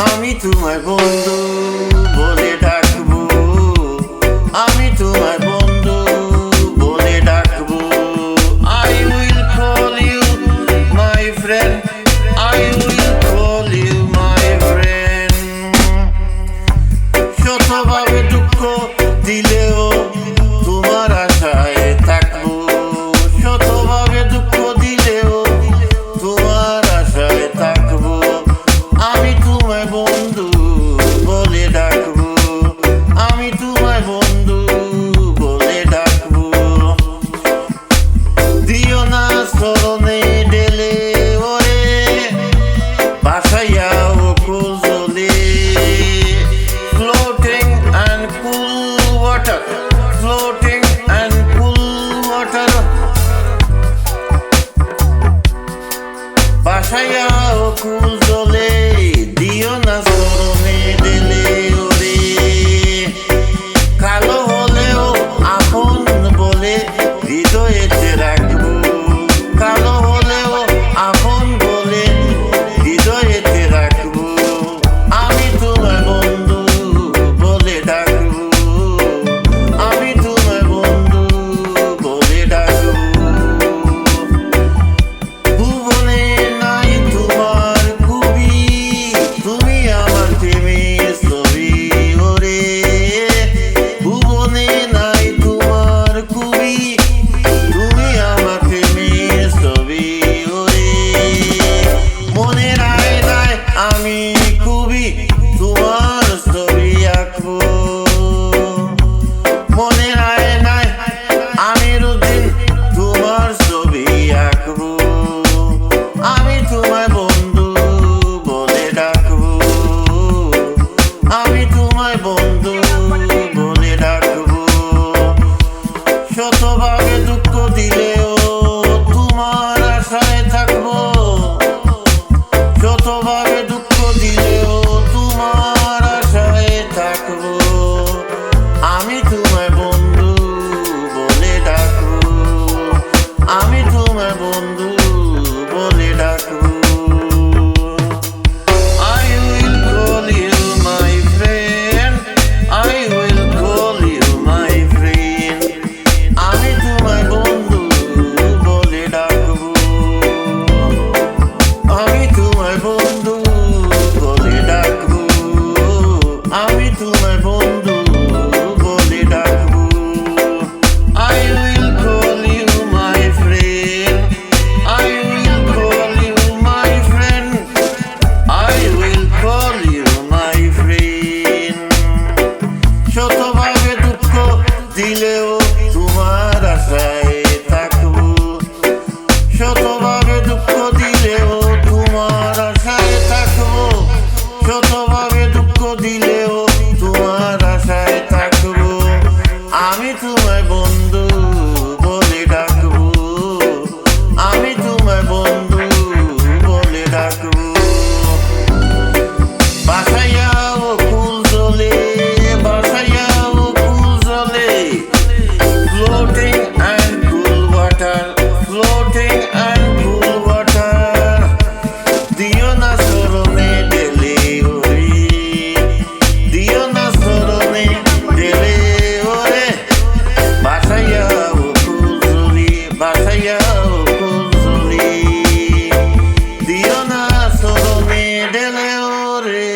আমি তোমায় বন্ধু বলে ডাকবো, আমি তোমায় বন্ধু বলে ডাকবো। I will call you my friend, I will call you my friend। শতভাবে দুঃখ দিলেও তোমার আশায় থাকবো, শতভাবে দুঃখ দিলেও তোমার আশায় থাকবো। আমি তোমায় বন্ধু বলে ডাকবো, আমি তোমায় বন্ধু বলে ডাকবো। দিও না স্মরণে ঢেলে ওরে, ভাসাইয়া অকুল জলে। Floating and cool water, floating and cool water। ভাসাইয়া অকুল জলে, দিও না স্মরণে ঢেলে ওরে। কালো হলেও আপন বলে হৃদয়েতে রাখবো, কালো হলেও আপন বলে হৃদয়েতে রাখবো। আমি তোমার বন্ধু বলে ডাকবো, আমি তোমার বন্ধু বলে ডাকবো। ভুবনে নাই তোমার খুবই, তুমি আমার প্রেমের ছবি ওরে। ভুবনে নাই তোমার খুবই, তুমি আমার প্রেমের ছবি ওরে। মনের আয়নায় আমি খুবই তোমার ছবি আঁকবো, মনের আয়নায় আমি রোদিন তোমার ছবি আঁকবো। আমি তোমায় বন্ধু বলে ডাকবো, আমি তোমায় বন্ধু বলে ডাকবো। শতভাবে দুঃখ দিলেও তোমার আশায় থাকবো, শতভাবে দুঃখ দিলেও তোমার আশায় থাকবো। আমি তোমায় বন্ধু বলে ডাকবো, আমি তোমায় বন্ধু বলে ডাকবো। I will call you my friend, I will call you my friend। আমি তোমায় বন্ধু বলে ডাকবো, আমি তোমায় বন্ধু বলে ডাকবো, আমি তোমায় বন্ধু বলে ডাকবো। I will call you my friend, I will call you my friend, I will call you my friend। শতভাবে দুঃখ দিলেও তোমার আশায় থাকবো, শতভাবে দুঃখ দিলেও তোমার আশায় থাকবো, শতভাবে দুঃখ দিলেও তোমার আশায় থাকবো। আমি তোমায় বন্ধু বলে ডাকবো, আমি তোমায় বন্ধু বলে ডাকবো। ভাসাইয়া অকুল জলে, ভাসাইয়া অকুল জলে। Floating and cool water, floating and cool water। দিও না স্মরণে ঢেলে ওরে, দিও না স্মরণে ঢেলে ওরে। ভাসাইয়া অকুল জলে, ভাসাইয়া অকুল জলে। দিও না স্মরণে ঢেলে ওরে।